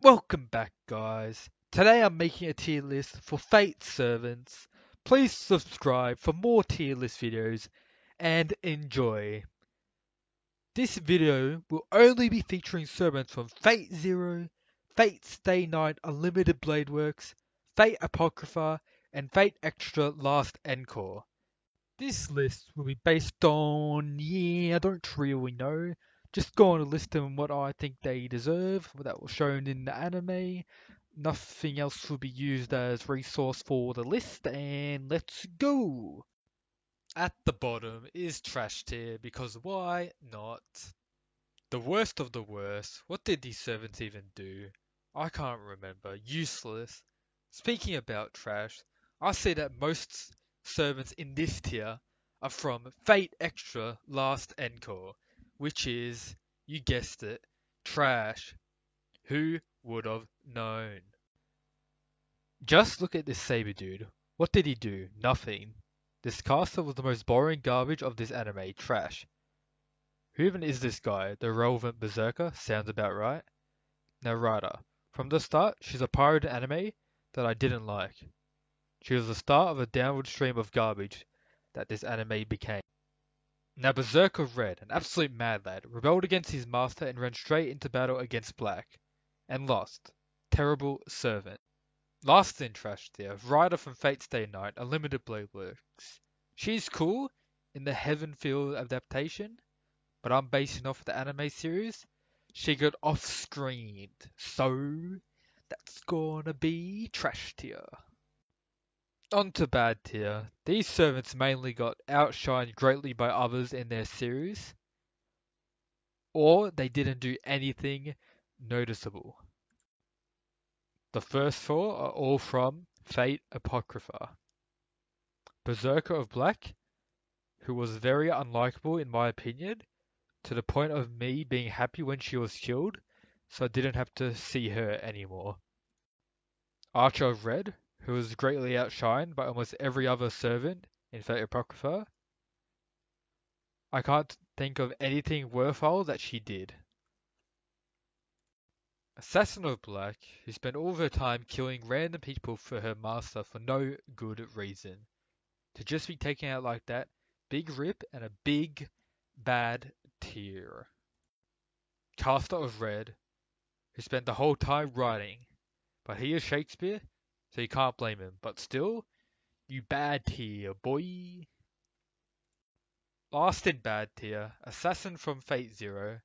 Welcome back, guys. Today I'm making a tier list for Fate servants. Please subscribe for more tier list videos and enjoy. This video will only be featuring servants from Fate Zero, Fate Stay Night Unlimited Blade Works, Fate Apocrypha, and Fate Extra Last Encore. This list will be based on, I don't really know. Just going to list them what I think they deserve, that was shown in the anime. Nothing else will be used as resource for the list, and let's go! At the bottom is trash tier, because why not? The worst of the worst, what did these servants even do? I can't remember, useless. Speaking about trash, I see that most servants in this tier are from Fate Extra Last Encore, which is, you guessed it, trash. Who would have known? Just look at this Saber dude. What did he do? Nothing. This caster was the most boring garbage of this anime, trash. Who even is this guy? The relevant berserker? Sounds about right. Now Rada. From the start, she's a pirated anime that I didn't like. She was the start of a downward stream of garbage that this anime became. Now Berserker Red, an absolute mad lad, rebelled against his master and ran straight into battle against Black. And lost. Terrible servant. Last in trash tier, Ryder from Fate Stay Night, Unlimited Blade Works. She's cool in the Heavenfield adaptation, but I'm basing off the anime series. She got off-screened, so that's gonna be trash tier. On to bad tier. These servants mainly got outshined greatly by others in their series, or they didn't do anything noticeable. The first four are all from Fate Apocrypha. Berserker of Black, who was very unlikable in my opinion, to the point of me being happy when she was killed, so I didn't have to see her anymore. Archer of Red, who was greatly outshined by almost every other servant in Fate Apocrypha. I can't think of anything worthwhile that she did. Assassin of Black, who spent all of her time killing random people for her master for no good reason. To just be taken out like that, big rip and a big bad tier. Caster of Red, who spent the whole time writing, but he is Shakespeare, so you can't blame him, but still, you bad tier, boy. Last in bad tier, Assassin from Fate Zero.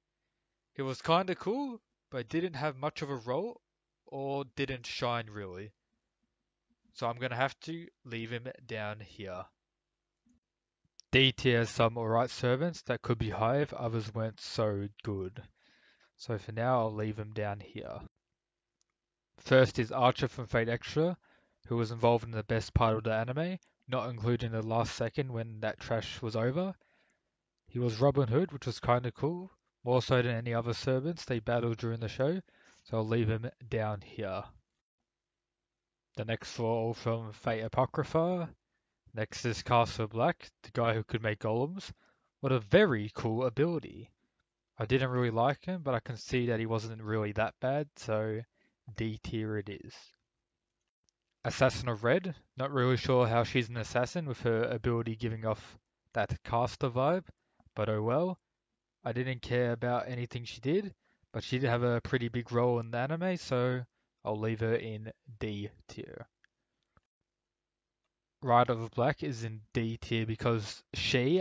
He was kinda cool, but didn't have much of a role, or didn't shine really. So I'm gonna have to leave him down here. D tier has some alright servants that could be high if others weren't so good. So for now I'll leave him down here. First is Archer from Fate Extra, who was involved in the best part of the anime, not including the last second when that trash was over. He was Robin Hood, which was kinda cool, more so than any other servants they battled during the show, so I'll leave him down here. The next four all from Fate Apocrypha. Next is Caster Black, the guy who could make golems. What a very cool ability. I didn't really like him, but I can see that he wasn't really that bad, so D tier it is. Assassin of Red, not really sure how she's an assassin with her ability giving off that caster vibe, but oh well. I didn't care about anything she did, but she did have a pretty big role in the anime, so I'll leave her in D tier. Rider of Black is in D tier because he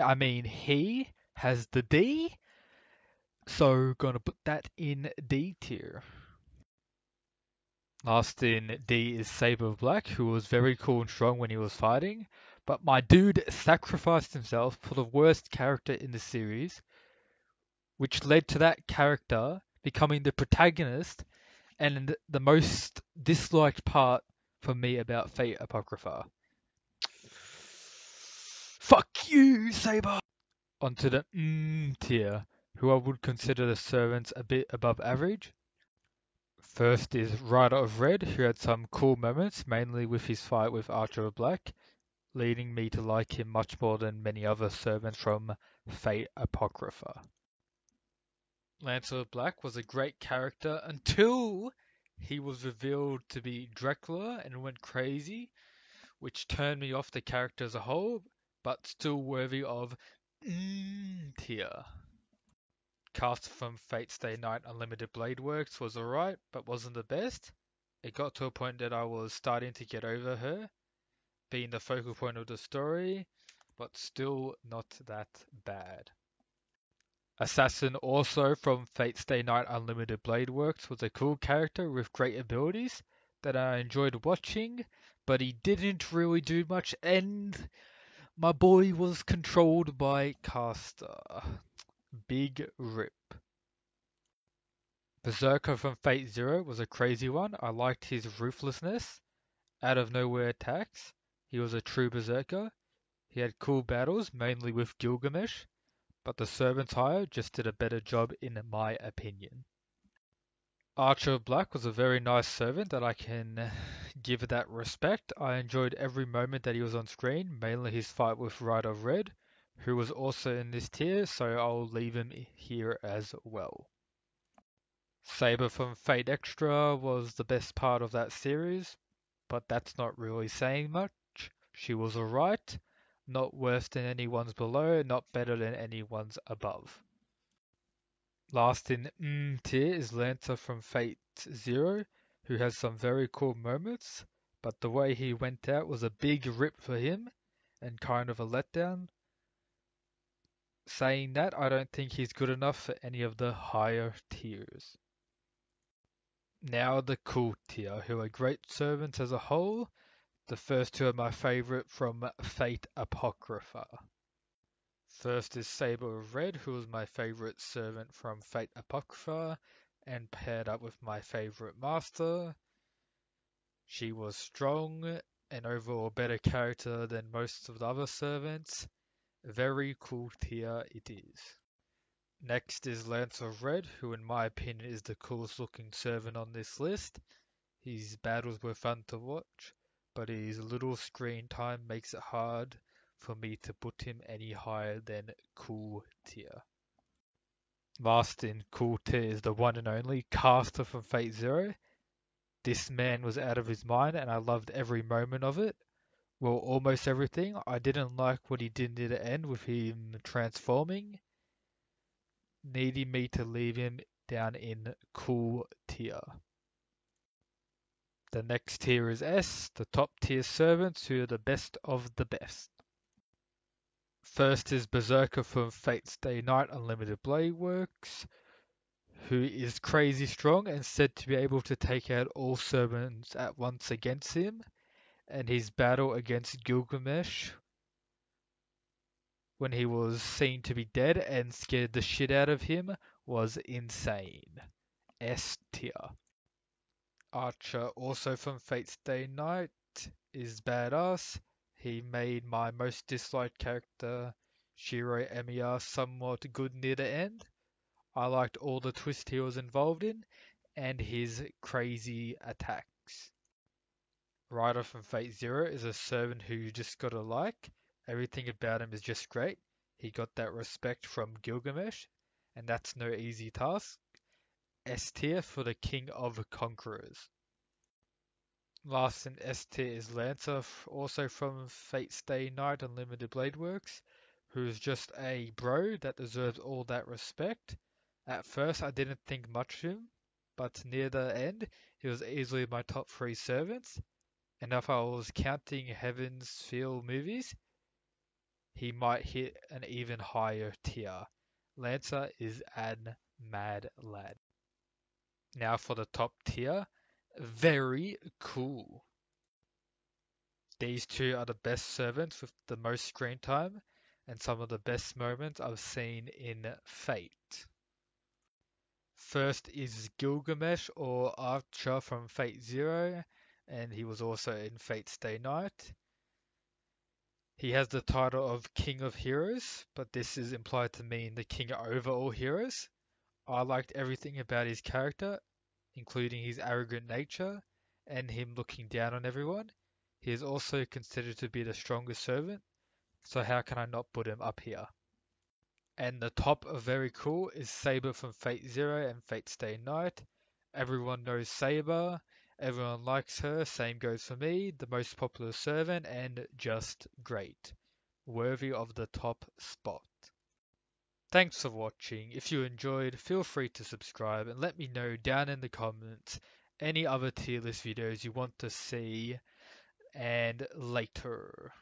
has the D, so gonna put that in D tier. Last in D is Saber of Black, who was very cool and strong when he was fighting, but my dude sacrificed himself for the worst character in the series, which led to that character becoming the protagonist and the most disliked part for me about Fate Apocrypha. Fuck you, Saber! Onto the tier, who I would consider the servants a bit above average. First is Rider of Red, who had some cool moments, mainly with his fight with Archer of Black, leading me to like him much more than many other servants from Fate Apocrypha. Lancer of Black was a great character until he was revealed to be Dracula and went crazy, which turned me off the character as a whole, but still worthy of tier. Cast from Fate Stay Night Unlimited Blade Works was alright, but wasn't the best. It got to a point that I was starting to get over her, being the focal point of the story, but still not that bad. Assassin, also from Fate Stay Night Unlimited Blade Works, was a cool character with great abilities that I enjoyed watching, but he didn't really do much, and my boy was controlled by Caster. Big rip. Berserker from Fate Zero was a crazy one. I liked his ruthlessness, out of nowhere attacks. He was a true berserker. He had cool battles, mainly with Gilgamesh, but the Servant's Hire just did a better job in my opinion. Archer of Black was a very nice servant that I can give that respect. I enjoyed every moment that he was on screen, mainly his fight with Rider of Red, who was also in this tier, so I'll leave him here as well. Saber from Fate Extra was the best part of that series, but that's not really saying much. She was alright, not worse than anyone's below, not better than anyone's above. Last in tier is Lancer from Fate Zero, who has some very cool moments, but the way he went out was a big rip for him and kind of a letdown. Saying that, I don't think he's good enough for any of the higher tiers. Now the cool tier, who are great servants as a whole. The first two are my favorite from Fate Apocrypha. First is Saber of Red, who was my favorite servant from Fate Apocrypha, and paired up with my favorite master. She was strong and overall a better character than most of the other servants. Very cool tier it is. Next is Lance of Red, who in my opinion is the coolest looking servant on this list. His battles were fun to watch, but his little screen time makes it hard for me to put him any higher than cool tier. Last in cool tier is the one and only Caster from Fate Zero. This man was out of his mind and I loved every moment of it. Well, almost everything. I didn't like what he did near the end with him transforming, needing me to leave him down in cool tier. The next tier is S, the top tier servants who are the best of the best. First is Berserker from Fate Stay Night Unlimited Blade Works, who is crazy strong and said to be able to take out all servants at once against him, and his battle against Gilgamesh when he was seen to be dead and scared the shit out of him was insane. S tier. Archer, also from Fate Stay Night, is badass. He made my most disliked character, Shiro Emiya, somewhat good near the end. I liked all the twists he was involved in, and his crazy attacks. Rider from Fate Zero is a servant who you just gotta like. Everything about him is just great. He got that respect from Gilgamesh, and that's no easy task. S tier for the King of Conquerors. Last in S tier is Lancer, also from Fate Stay Night Unlimited Blade Works, who is just a bro that deserves all that respect. At first I didn't think much of him, but near the end he was easily my top 3 servants, and if I was counting Heaven's Feel movies, he might hit an even higher tier. Lancer is an mad lad. Now for the top tier. Very cool. These two are the best servants with the most screen time and some of the best moments I've seen in Fate. First is Gilgamesh or Archer from Fate Zero, and he was also in Fate Stay Night. He has the title of King of Heroes, but this is implied to mean the king over all heroes. I liked everything about his character, including his arrogant nature and him looking down on everyone. He is also considered to be the strongest servant, so how can I not put him up here? And the top of very cool is Saber from Fate Zero and Fate Stay Night. Everyone knows Saber. Everyone likes her. Same goes for me. The most popular servant and just great. Worthy of the top spot. Thanks for watching. If you enjoyed, feel free to subscribe and let me know down in the comments any other tier list videos you want to see. And later.